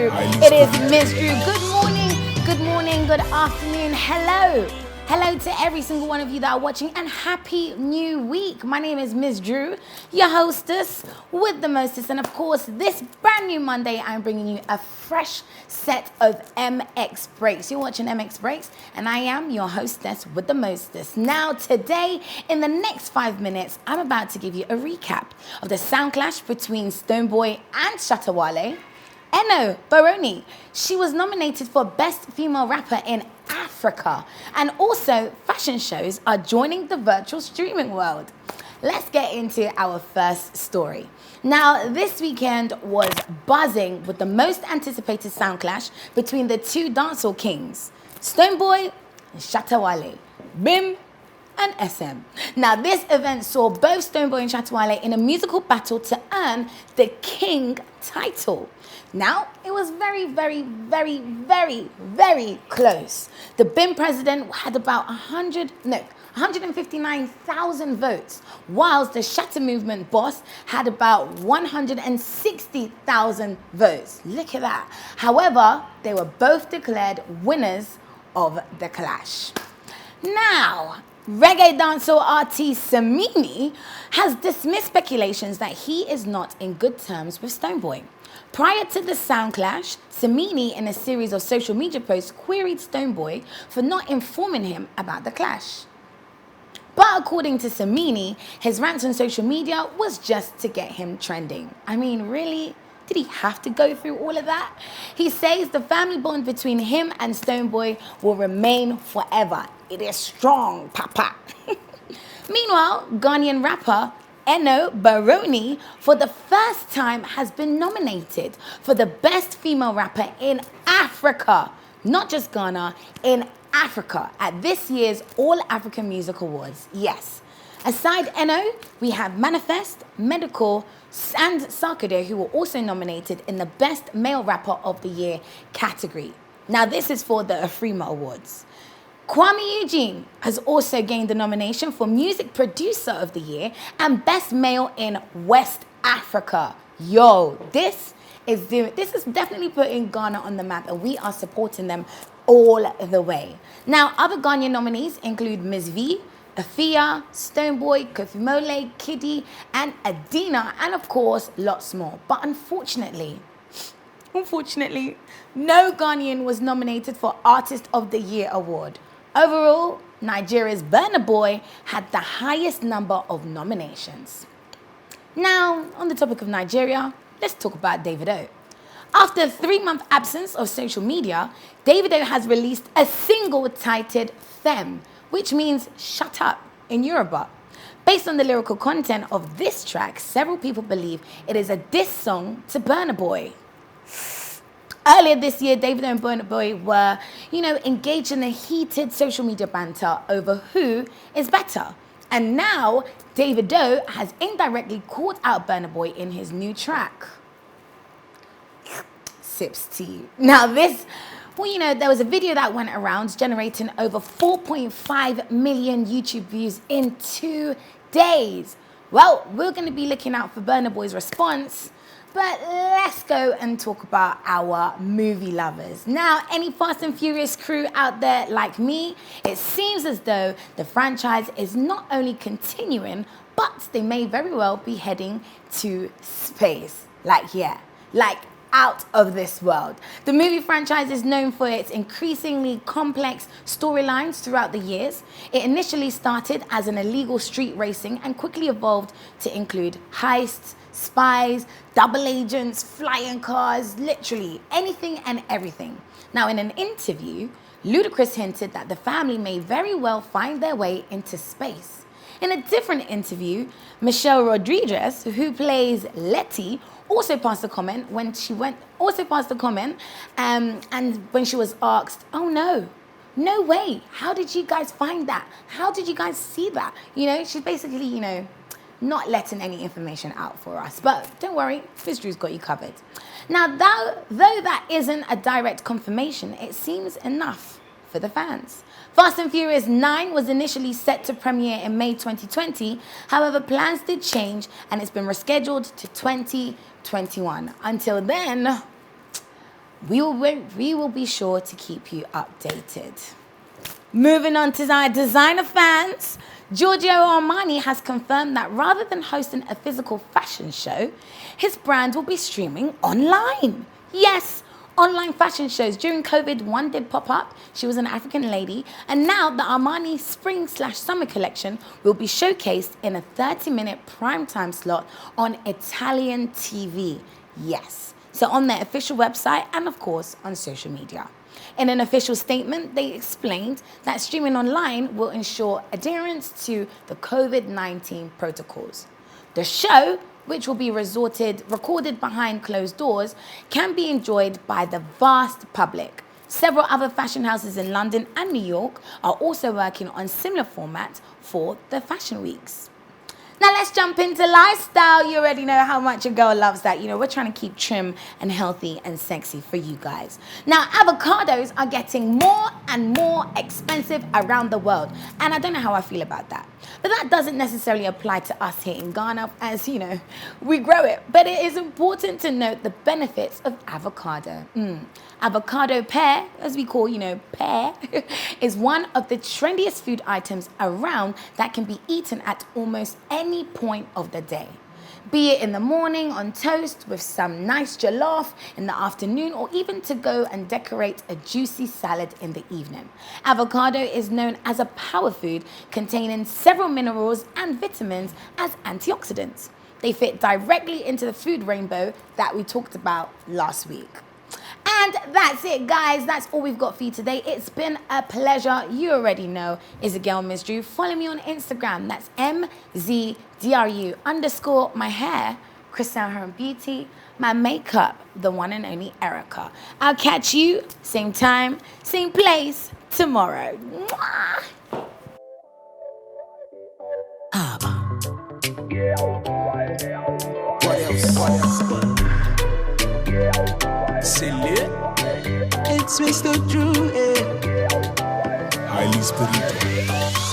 Drew. It is Miss Drew. Good morning, good afternoon. Hello to every single one of you that are watching, and happy new week. My name is Miss Drew, your hostess with the mostest, and of course, this brand new Monday, I'm bringing you a fresh set of MX Breaks. You're watching MX Breaks, and I am your hostess with the mostest. Now, today, in the next 5 minutes, I'm about to give you a recap of the sound clash between Stonebwoy and Shatta Wale. Eno Barony, she was nominated for Best Female Rapper in Africa, and also fashion shows are joining the virtual streaming world. Let's get into our first story. Now, this weekend was buzzing with the most anticipated sound clash between the two dancehall kings, Stonebwoy and Shatta Wale. Bim and SM. Now, this event saw both Stonebwoy and Shatta Wale in a musical battle to earn the King title. Now, it was very close. The BIM president had about 159,000 votes, whilst the Shatta movement boss had about 160,000 votes. Look at that. However, they were both declared winners of the clash. Now, reggae dancehall artist Samini has dismissed speculations that he is not in good terms with Stonebwoy. Prior to the sound clash, Samini, in a series of social media posts, queried Stonebwoy for not informing him about the clash. But according to Samini, his rants on social media was just to get him trending. I mean, really? Did he have to go through all of that? He says the family bond between him and Stonebwoy will remain forever. It is strong, papa. Meanwhile, Ghanaian rapper Eno Barony, for the first time, has been nominated for the Best Female Rapper in Africa. Not just Ghana, in Africa, at this year's All African Music Awards. Yes. Aside Eno, we have Manifest, Medical, and Sarkodie, who were also nominated in the Best Male Rapper of the Year category. Now, this is for the Afrima Awards. Kwame Eugene has also gained the nomination for Music Producer of the Year and Best Male in West Africa. Yo, this is definitely putting Ghana on the map, and we are supporting them all the way. Now, other Ghanaian nominees include Ms. V, Afia, Stonebwoy, Kofi Mole, Kiddy, and Adina, and of course, lots more. But unfortunately, no Ghanaian was nominated for Artist of the Year award. Overall, Nigeria's Burna Boy had the highest number of nominations. Now, on the topic of Nigeria, let's talk about Davido. After a 3-month absence of social media, Davido has released a single titled Femme, which means shut up in Yoruba. Based on the lyrical content of this track, several people believe it is a diss song to Burna Boy. Earlier this year, Davido and Burna Boy were, engaged in a heated social media banter over who is better. And now, Davido has indirectly called out Burna Boy in his new track. Sips tea. Now there was a video that went around generating over 4.5 million YouTube views in 2 days. Well, we're going to be looking out for Burna Boy's response. But let's go and talk about our movie lovers. Now, any Fast and Furious crew out there like me, it seems as though the franchise is not only continuing, but they may very well be heading to space. Like out of this world. The movie franchise is known for its increasingly complex storylines throughout the years. It initially started as an illegal street racing and quickly evolved to include heists, spies, double agents, flying cars, literally anything and everything. Now, in an interview, Ludacris hinted that the family may very well find their way into space. In a different interview, Michelle Rodriguez, who plays Letty, also passed a comment and when she was asked, "Oh no way, how did you guys find that? How did you guys see that?" She's basically, not letting any information out for us. But don't worry, Fizz Drew's got you covered. Now, though that isn't a direct confirmation, it seems enough for the fans. Fast and Furious 9 was initially set to premiere in May 2020. However, plans did change and it's been rescheduled to 2021. Until then, We will be sure to keep you updated. Moving on to our designer fans, Giorgio Armani has confirmed that rather than hosting a physical fashion show, his brand will be streaming online. Yes, online fashion shows. During COVID, one did pop up. She was an African lady. And now the Armani spring/summer collection will be showcased in a 30-minute primetime slot on Italian TV. Yes. So on their official website and, of course, on social media. In an official statement, they explained that streaming online will ensure adherence to the COVID-19 protocols. The show, which will be recorded behind closed doors, can be enjoyed by the vast public. Several other fashion houses in London and New York are also working on similar formats for the fashion weeks. Now let's jump into lifestyle. You already know how much a girl loves that. You know, we're trying to keep trim and healthy and sexy for you guys. Now, avocados are getting more and more expensive around the world. And I don't know how I feel about that. But that doesn't necessarily apply to us here in Ghana, as, you know, we grow it. But it is important to note the benefits of avocado. Avocado pear, as we call, pear, is one of the trendiest food items around that can be eaten at almost any point of the day. Be it in the morning on toast with some nice jollof, in the afternoon, or even to go and decorate a juicy salad in the evening. Avocado is known as a power food containing several minerals and vitamins as antioxidants. They fit directly into the food rainbow that we talked about last week. And that's it, guys. That's all we've got for you today. It's been a pleasure. You already know, it's a girl, Miss Drew. Follow me on Instagram. That's MZDRU_. My hair, Christian Her Beauty. My makeup, the one and only Erica. I'll catch you same time, same place tomorrow. Mwah! What else? C'est lit. It's Mr. Drew, Highly spiritual.